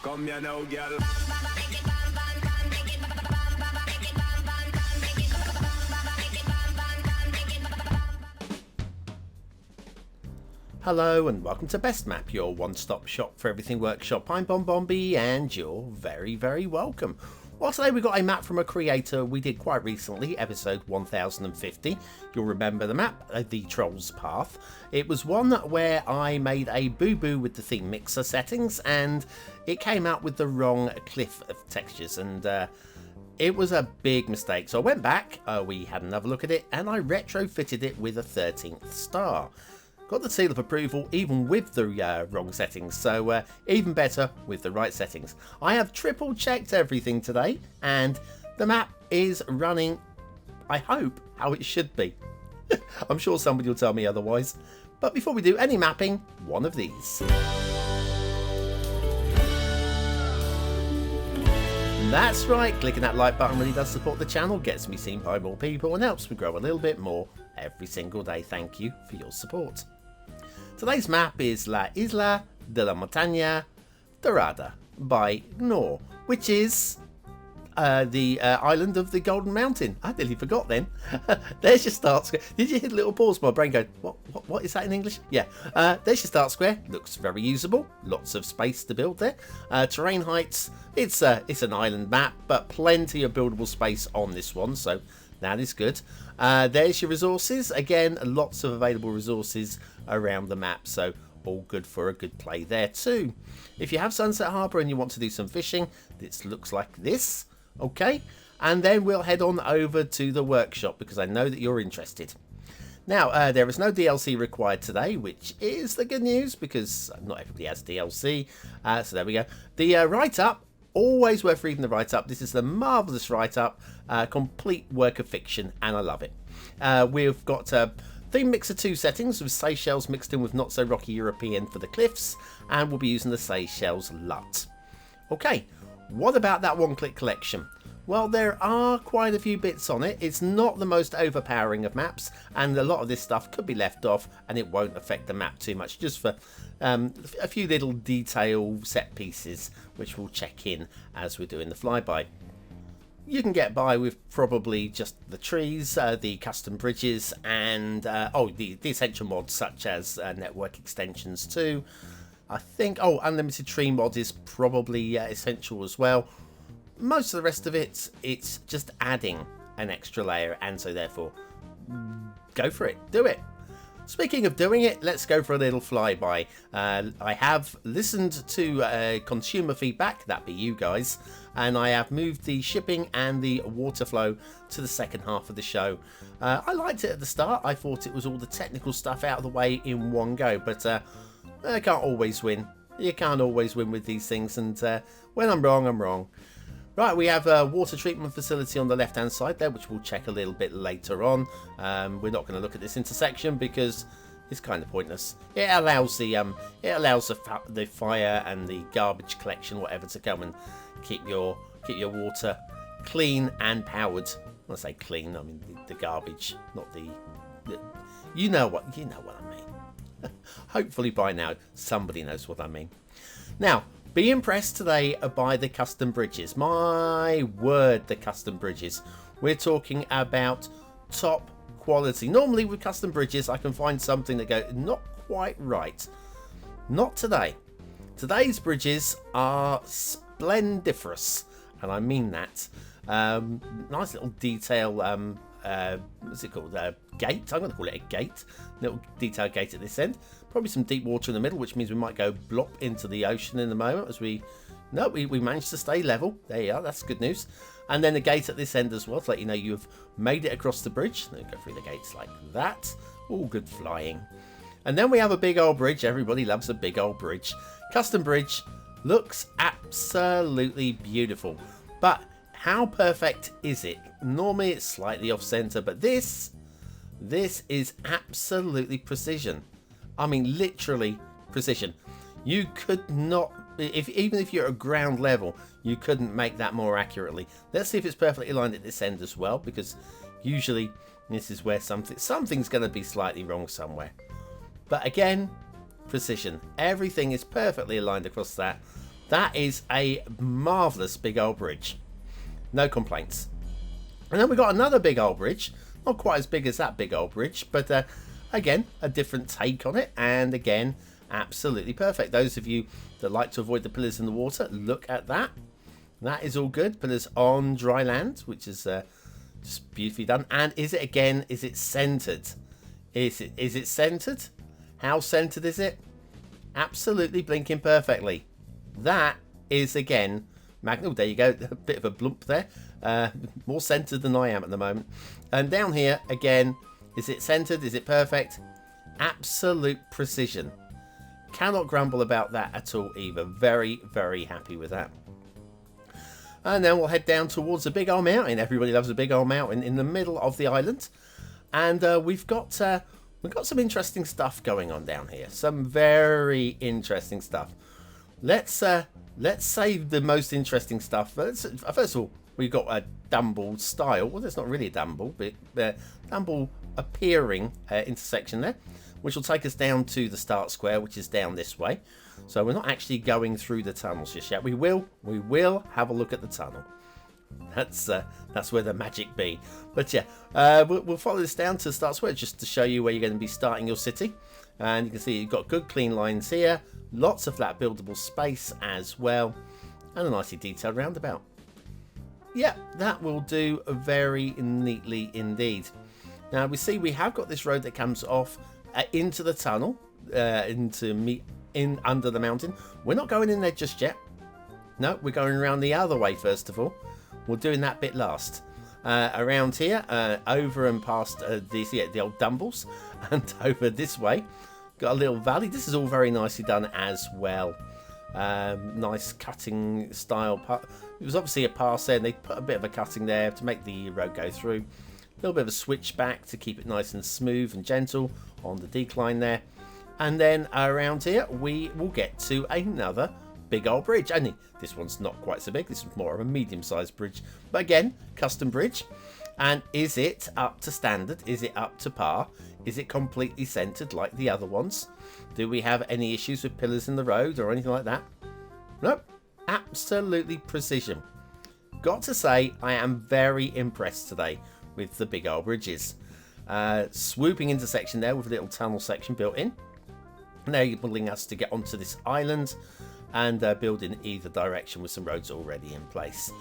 Come here now, girl. Hello and welcome to Best Map, your one-stop shop for everything workshop. I'm BonBonB and you're very, very welcome. Well, today we got a map from a creator we did quite recently, episode 1050. You'll remember the map, the Troll's Path. It was one where I made a boo-boo with the theme mixer settings and it came out with the wrong cliff of textures, and it was a big mistake. So I went back, we had another look at it, and I retrofitted it with a 13th star. Got the seal of approval even with the wrong settings, so even better with the right settings. I have triple checked everything today and the map is running, I hope, how it should be. I'm sure somebody will tell me otherwise. But before we do any mapping, one of these. That's right, clicking that like button really does support the channel, gets me seen by more people and helps me grow a little bit more every single day. Thank you for your support. Today's map is La Isla de la Montaña Dorada by Gnoor, which is the island of the Golden Mountain. I nearly forgot then. There's your start square. Did you hit a little pause? My brain going, what is that in English? Yeah, there's your start square. Looks very usable. Lots of space to build there. Terrain heights. It's an island map, but plenty of buildable space on this one, so that is good. There's your resources. Again, lots of available resources around the map, so all good for a good play there too. If you have Sunset Harbour and you want to do some fishing, this looks like this. Okay, and then we'll head on over to the workshop because I know that you're interested. Now, there is no DLC required today, which is the good news because not everybody has DLC. So there we go. The write-up, always worth reading the write-up. This is the marvellous write-up, complete work of fiction, and I love it. We've got Theme Mixer 2 settings with Seychelles mixed in with Not So Rocky European for the cliffs, and we'll be using the Seychelles LUT. Okay, what about that one-click collection? Well, there are quite a few bits on it. It's not the most overpowering of maps, and a lot of this stuff could be left off and it won't affect the map too much, just for a few little detail set pieces which we'll check in as we're doing the flyby. You can get by with probably just the trees, the custom bridges, and the essential mods such as network extensions too. I think, unlimited tree mod is probably essential as well. Most of the rest of it, it's just adding an extra layer, and so therefore, go for it, do it. Speaking of doing it, let's go for a little flyby. I have listened to consumer feedback, that be you guys, and I have moved the shipping and the water flow to the second half of the show. I liked it at the start. I thought it was all the technical stuff out of the way in one go, but I can't always win. You can't always win with these things, and when I'm wrong, I'm wrong. Right, we have a water treatment facility on the left-hand side there, which we'll check a little bit later on. We're not going to look at this intersection because it's kind of pointless. It allows the fire and the garbage collection, whatever, to come and keep your water clean and powered. When I say clean, I mean the garbage, not the you know what I mean. Hopefully by now somebody knows what I mean. Now, be impressed today by the custom bridges. My word, the custom bridges. We're talking about top quality. Normally with custom bridges, I can find something that goes not quite right. Not today. Today's bridges are splendiferous, and I mean that. Nice little detail. What's it called? Gate. I'm going to call it a gate. Little detail gate at this end. Probably some deep water in the middle, which means we might go blop into the ocean in a moment. As we managed to stay level. There you are. That's good news. And then the gate at this end as well to let you know you've made it across the bridge. Then go through the gates like that. All good flying. And then we have a big old bridge. Everybody loves a big old bridge. Custom bridge looks absolutely beautiful. But how perfect is it? Normally it's slightly off center, but this is absolutely precision. I mean, literally precision. You could not, even if you're at ground level, you couldn't make that more accurately. Let's see if it's perfectly aligned at this end as well, because usually this is where something's going to be slightly wrong somewhere. But again, precision. Everything is perfectly aligned across that. That is a marvellous big old bridge. No complaints. And then we've got another big old bridge. Not quite as big as that big old bridge, but again, a different take on it. And again, absolutely perfect. Those of you that like to avoid the pillars in the water, look at that. That is all good. Pillars on dry land, which is just beautifully done. And is it centered? Is it centered? How centered is it? Absolutely blinking perfectly. That is, again, Magnum. There you go. A bit of a blump there. More centered than I am at the moment. And down here, again, is it centered? Is it perfect? Absolute precision. Cannot grumble about that at all either. Very, very happy with that. And then we'll head down towards the big old mountain. Everybody loves a big old mountain in the middle of the island. And we've got some interesting stuff going on down here. Some very interesting stuff. Let's save the most interesting stuff. First of all, we've got a Dumble style. Well, there's not really a Dumble, but Dumble appearing intersection there, which will take us down to the start square, which is down this way. So we're not actually going through the tunnels just yet. We will have a look at the tunnel. That's where the magic be. But yeah, we'll follow this down to the start square just to show you where you're going to be starting your city. And you can see you've got good clean lines here, lots of flat buildable space as well, and a nicely detailed roundabout. Yeah, that will do very neatly indeed. Now we see we have got this road that comes off into the tunnel, in under the mountain. We're not going in there just yet. No, we're going around the other way first of all. We're doing that bit last. Around here, over and past the old Dumbles, and over this way. Got a little valley. This is all very nicely done as well. Nice cutting style. It was obviously a pass there, and they put a bit of a cutting there to make the road go through. A little bit of a switchback to keep it nice and smooth and gentle on the decline there. And then around here, we will get to another big old bridge. Only this one's not quite so big. This is more of a medium-sized bridge. But again, custom bridge. And is it up to standard? Is it up to par? Is it completely centered like the other ones? Do we have any issues with pillars in the road or anything like that? Nope. Absolutely precision. Got to say, I am very impressed today with the big old bridges. Swooping intersection there with a little tunnel section built in, enabling us to get onto this island and build in either direction with some roads already in place.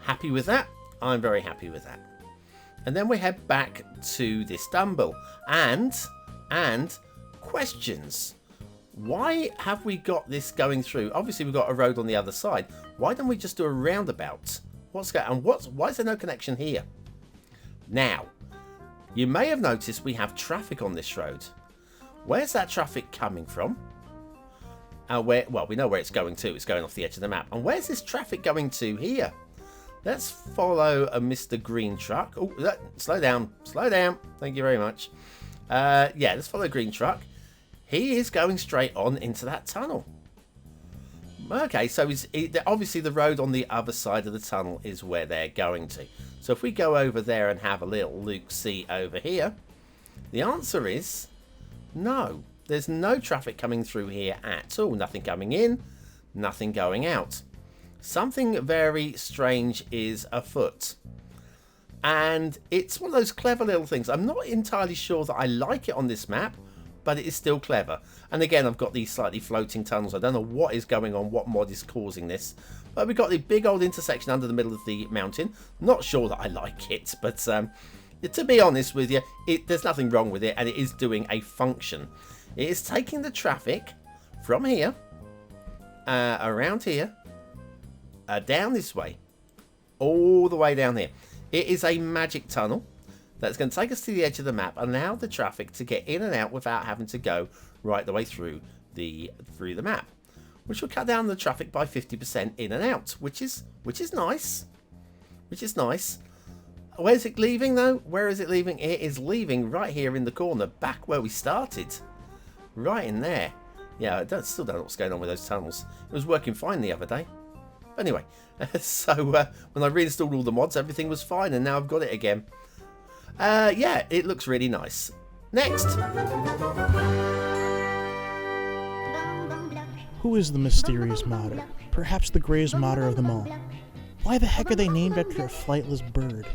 Happy with that? I'm very happy with that. And then we head back to this Dumble and questions. Why have we got this going through? Obviously we've got a road on the other side. Why don't we just do a roundabout? What's going on? Why is there no connection here? Now, you may have noticed we have traffic on this road. Where's that traffic coming from? Well, we know where it's going to. It's going off the edge of the map. And where's this traffic going to here? Let's follow a Mr. Green truck. Oh, slow down. Slow down. Thank you very much. Yeah, let's follow a green truck. He is going straight on into that tunnel. Okay, so obviously the road on the other side of the tunnel is where they're going to. So if we go over there and have a little look-see over here, the answer is no. There's no traffic coming through here at all. Nothing coming in, nothing going out. Something very strange is afoot. And it's one of those clever little things. I'm not entirely sure that I like it on this map, but it is still clever. And again, I've got these slightly floating tunnels. I don't know what is going on, what mod is causing this. But we've got the big old intersection under the middle of the mountain. Not sure that I like it, but to be honest with you, there's nothing wrong with it, and it is doing a function. It is taking the traffic from here, around here, down this way, all the way down here. It is a magic tunnel that's going to take us to the edge of the map and allow the traffic to get in and out without having to go right the way through the map, which will cut down the traffic by 50% in and out, which is nice. Where's it leaving though? Where is it leaving? It is leaving right here in the corner, back where we started, right in there. Yeah, I still don't know what's going on with those tunnels. It was working fine the other day. Anyway, so when I reinstalled all the mods, everything was fine, and now I've got it again. Yeah, it looks really nice. Next. Who is the mysterious modder? Perhaps the greatest motto of them all. Why the heck are they named after a flightless bird?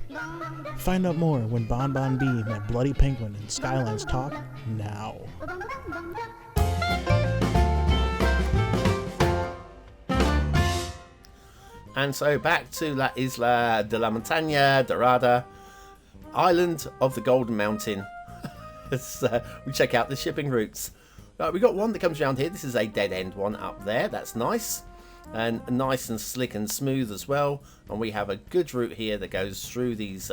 Find out more when BonBonB met Bloody Penguin and Skylines talk now. And so back to La Isla de la Montaña, Dorada, Island of the Golden Mountain. As we check out the shipping routes. Right, we got one that comes around here. This is a dead end one up there. That's nice. And nice and slick and smooth as well. And we have a good route here that goes through these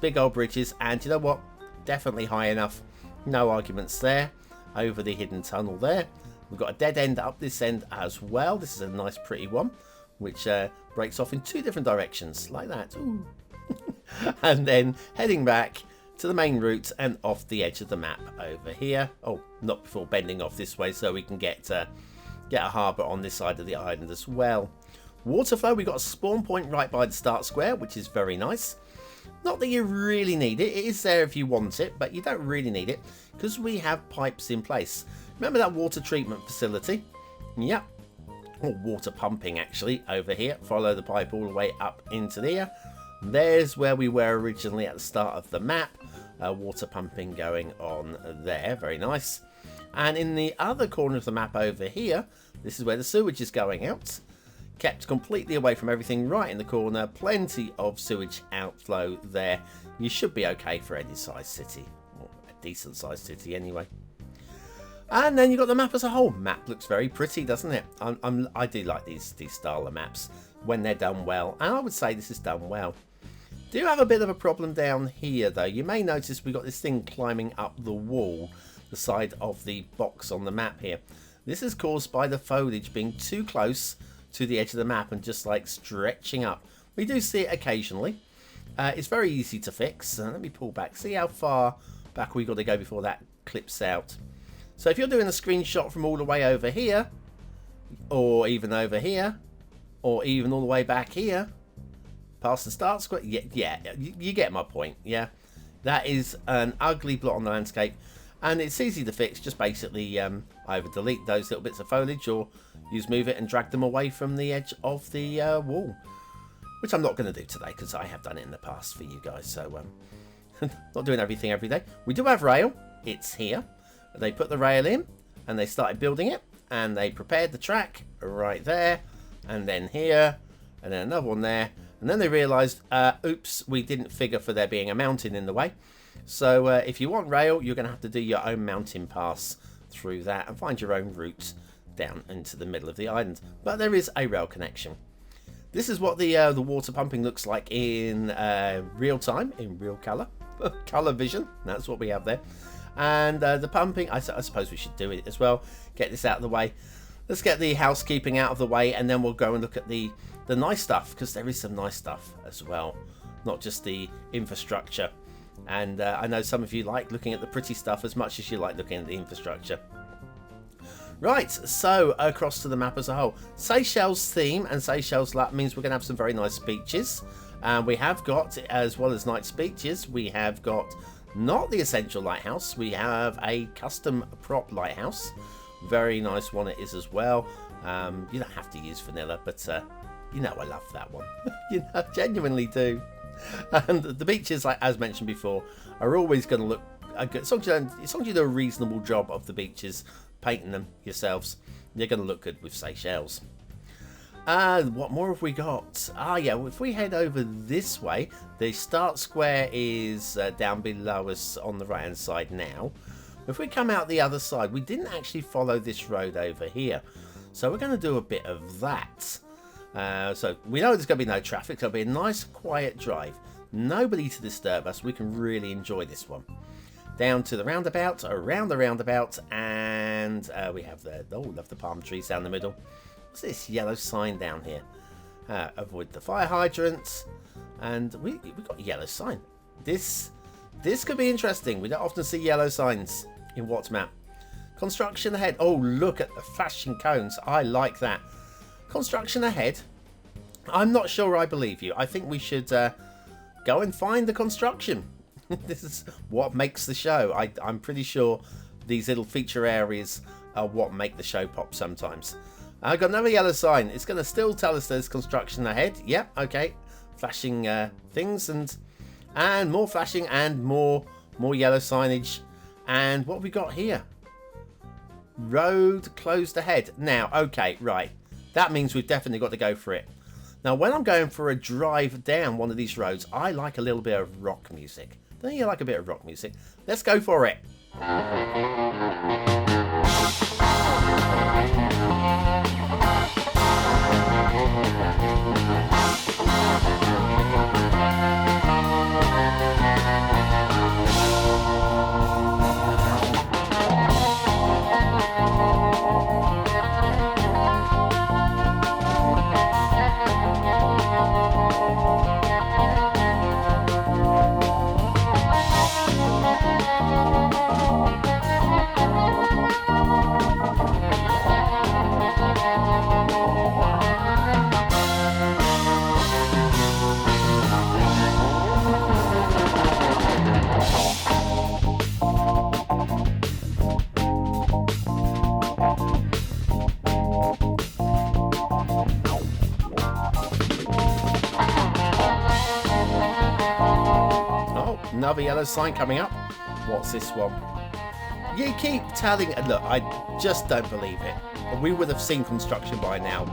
big old bridges. And you know what? Definitely high enough. No arguments there. Over the hidden tunnel there. We've got a dead end up this end as well. This is a nice pretty one, which breaks off in two different directions, like that. Ooh. And then heading back to the main route and off the edge of the map over here. Oh, not before bending off this way so we can get a harbour on this side of the island as well. Water flow, we've got a spawn point right by the start square, which is very nice. Not that you really need it. It is there if you want it, but you don't really need it because we have pipes in place. Remember that water treatment facility? Yep. Or water pumping actually over here. Follow the pipe all the way up into there. There's where we were originally at the start of the map. Water pumping going on there. Very nice. And in the other corner of the map over here, this is where the sewage is going out. Kept completely away from everything right in the corner. Plenty of sewage outflow there. You should be okay for any size city. Or a decent sized city anyway. And then you've got the map as a whole. Map looks very pretty, doesn't it? I do like these style of maps when they're done well. And I would say this is done well. Do have a bit of a problem down here, though. You may notice we've got this thing climbing up the wall, the side of the box on the map here. This is caused by the foliage being too close to the edge of the map and just like stretching up. We do see it occasionally. It's very easy to fix. Let me pull back. See how far back we've got to go before that clips out. So if you're doing a screenshot from all the way over here, or even over here, or even all the way back here, past the start square, yeah, you get my point, yeah. That is an ugly blot on the landscape, and it's easy to fix. Just basically either delete those little bits of foliage, or use move it and drag them away from the edge of the wall, which I'm not going to do today because I have done it in the past for you guys. So not doing everything every day. We do have rail. It's here. They put the rail in and they started building it, and they prepared the track right there, and then here, and then another one there, and then they realized, oops, we didn't figure for there being a mountain in the way. So if you want rail, you're going to have to do your own mountain pass through that and find your own route down into the middle of the island. But there is a rail connection. This is what the water pumping looks like in real time, in real color, color vision. That's what we have there. And the pumping, I suppose we should do it as well. Get this out of the way. Let's get the housekeeping out of the way, and then we'll go and look at the nice stuff, because there is some nice stuff as well, not just the infrastructure. And I know some of you like looking at the pretty stuff as much as you like looking at the infrastructure. Right, so across to the map as a whole. Seychelles theme and Seychelles luck means we're going to have some very nice beaches. And we have got, as well as nice beaches, we have got not the essential lighthouse. We have a custom prop lighthouse. Very nice one it is as well. You don't have to use vanilla, but you know I love that one. You know, genuinely do. And the beaches, like as mentioned before, are always going to look good. As long as you do a reasonable job of the beaches, painting them yourselves, they're going to look good with Seychelles. What more have we got? Yeah, if we head over this way, the start square is down below us on the right hand side now. If we come out the other side, we didn't actually follow this road over here, so we're going to do a bit of that. So we know there's going to be no traffic. It'll be a nice quiet drive, nobody to disturb us. We can really enjoy this one. Down to the roundabout, around the roundabout, and we have love the palm trees down the middle. What's this yellow sign down here? Avoid the fire hydrants, and we got a yellow sign. This could be interesting. We don't often see yellow signs in what's map. Construction ahead. Oh, look at the flashing cones. I like that. Construction ahead. I'm not sure I believe you. I think we should go and find the construction. This is what makes the show. I'm pretty sure these little feature areas are what make the show pop sometimes. I've got another yellow sign. It's going to still tell us there's construction ahead. Yep, okay. Flashing things and more flashing and more yellow signage. And what have we got here? Road closed ahead. Now, okay, right. That means we've definitely got to go for it. Now, when I'm going for a drive down one of these roads, I like a little bit of rock music. Don't you like a bit of rock music? Let's go for it. Another yellow sign coming up. What's this one? You keep telling... Look, I just don't believe it. We would have seen construction by now.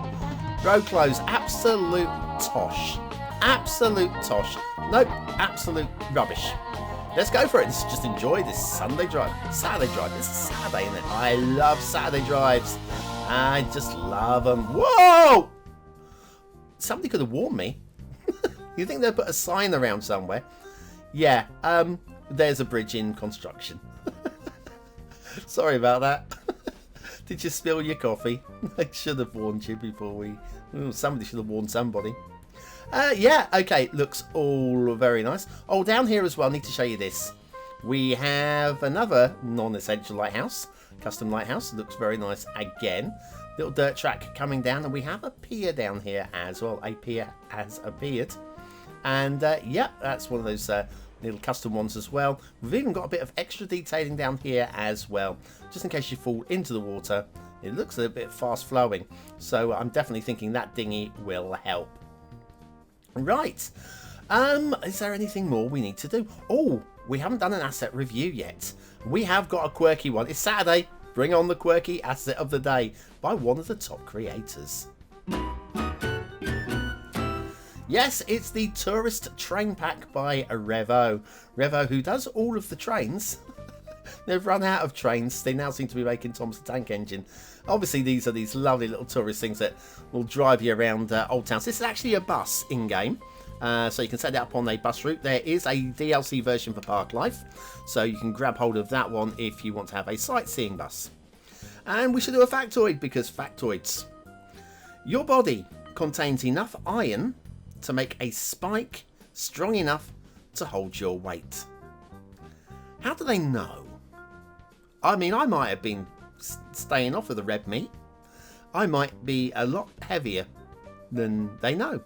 Road closed. Absolute tosh. Absolute tosh. Nope. Absolute rubbish. Let's go for it. Let's just enjoy this Sunday drive. Saturday drive. This is Saturday, isn't it? I love Saturday drives. I just love them. Whoa! Somebody could have warned me. You think they'd put a sign around somewhere? Yeah, there's a bridge in construction. Sorry about that. Did you spill your coffee? I should have warned you before we... somebody should have warned somebody. Yeah, okay, looks all very nice. Oh, down here as well, I need to show you this. We have another non-essential lighthouse. Custom lighthouse, looks very nice again. Little dirt track coming down, and we have a pier down here as well. A pier has appeared. And yeah, that's one of those little custom ones as well. We've even got a bit of extra detailing down here as well, just in case you fall into the water. It looks a bit fast flowing, so I'm definitely thinking that dinghy will help. Right, is there anything more we need to do? Oh, we haven't done an asset review yet. We have got a quirky one. It's Saturday. Bring on the quirky asset of the day by one of the top creators. Yes, it's the Tourist Train Pack by Revo. Revo, who does all of the trains. They've run out of trains. They now seem to be making Thomas the Tank Engine. Obviously, these are these lovely little tourist things that will drive you around Old Towns. This is actually a bus in-game. So you can set it up on a bus route. There is a DLC version for Park Life. So you can grab hold of that one if you want to have a sightseeing bus. And we should do a factoid, because factoids. Your body contains enough iron to make a spike strong enough to hold your weight. How do they know? I mean, I might have been staying off of the red meat. I might be a lot heavier than they know.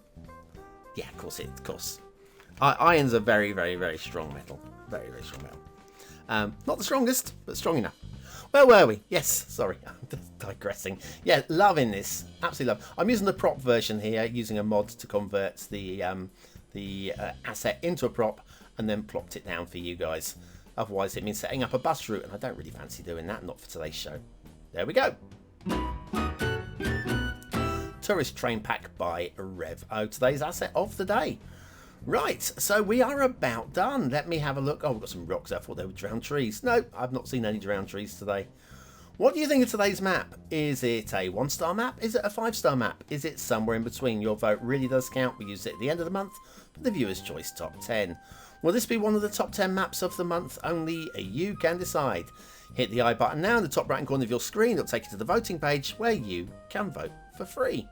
Yeah, of course. Iron's a very, very, very strong metal. Very, very strong metal. Not the strongest, but strong enough. Where were we? Yes, sorry, I'm just digressing. Yeah, loving this. Absolutely love. I'm using the prop version here, using a mod to convert the asset into a prop and then plopped it down for you guys. Otherwise, it means setting up a bus route, and I don't really fancy doing that, not for today's show. There we go. Tourist Train Pack by Revo, today's asset of the day. Right, so we are about done. Let me have a look. Oh, we've got some rocks. I thought they were drowned trees. No, I've not seen any drowned trees today. What do you think of today's map? Is it a 1-star map? Is it a 5-star map? Is it somewhere in between? Your vote really does count. We use it at the end of the month for the Viewer's Choice Top 10. Will this be one of the top 10 maps of the month? Only you can decide. Hit the I button now in the top right hand corner of your screen. It'll take you to the voting page where you can vote for free.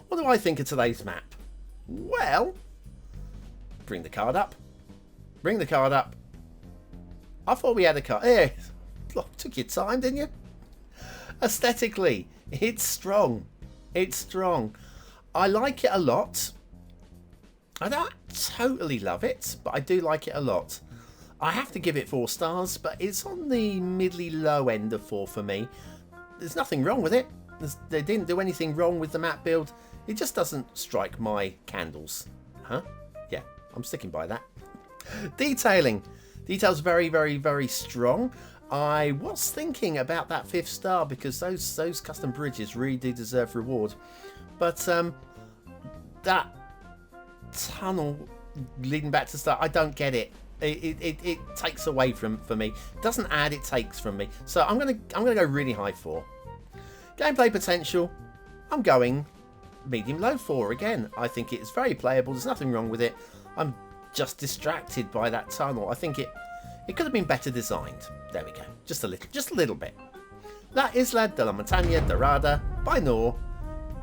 What do I think of today's map? Well, bring the card up. Bring the card up. I thought we had a card. Yeah, took your time, didn't you? Aesthetically, it's strong. It's strong. I like it a lot. I don't totally love it, but I do like it a lot. I have to give it 4 stars, but it's on the middly low end of 4 for me. There's nothing wrong with it. They didn't do anything wrong with the map build. It just doesn't strike my candles. Huh? Yeah, I'm sticking by that. Detailing. Details very, very, very strong. I was thinking about that 5th star because those custom bridges really do deserve reward. But that tunnel leading back to the start, I don't get it. It takes away from me. It doesn't add, it takes from me. So I'm gonna go really high 4. Gameplay potential, I'm going medium low 4 again. I think it's very playable. There's nothing wrong with it. I'm just distracted by that tunnel. I think it could have been better designed. There we go. Just a little bit. La Isla de la Montaña Dorada by Gnoor.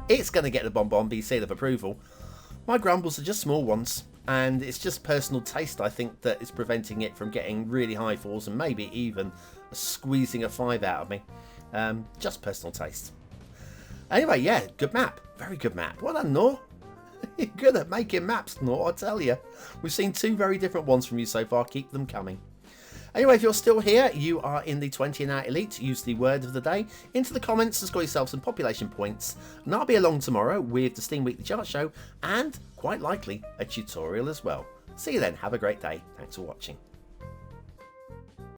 It's going to get the BonBonB seal of approval. My grumbles are just small ones, and it's just personal taste, I think, that is preventing it from getting really high 4s and maybe even squeezing a 5 out of me. Just personal taste. Anyway, yeah, good map. Very good map. Well done, Gnoor. You're good at making maps, Gnoor, I tell you. We've seen 2 very different ones from you so far. Keep them coming. Anyway, if you're still here, you are in the 20 and out elite. Use the word of the day into the comments and score yourself some population points. And I'll be along tomorrow with the Steam Weekly Chart Show and, quite likely, a tutorial as well. See you then. Have a great day. Thanks for watching.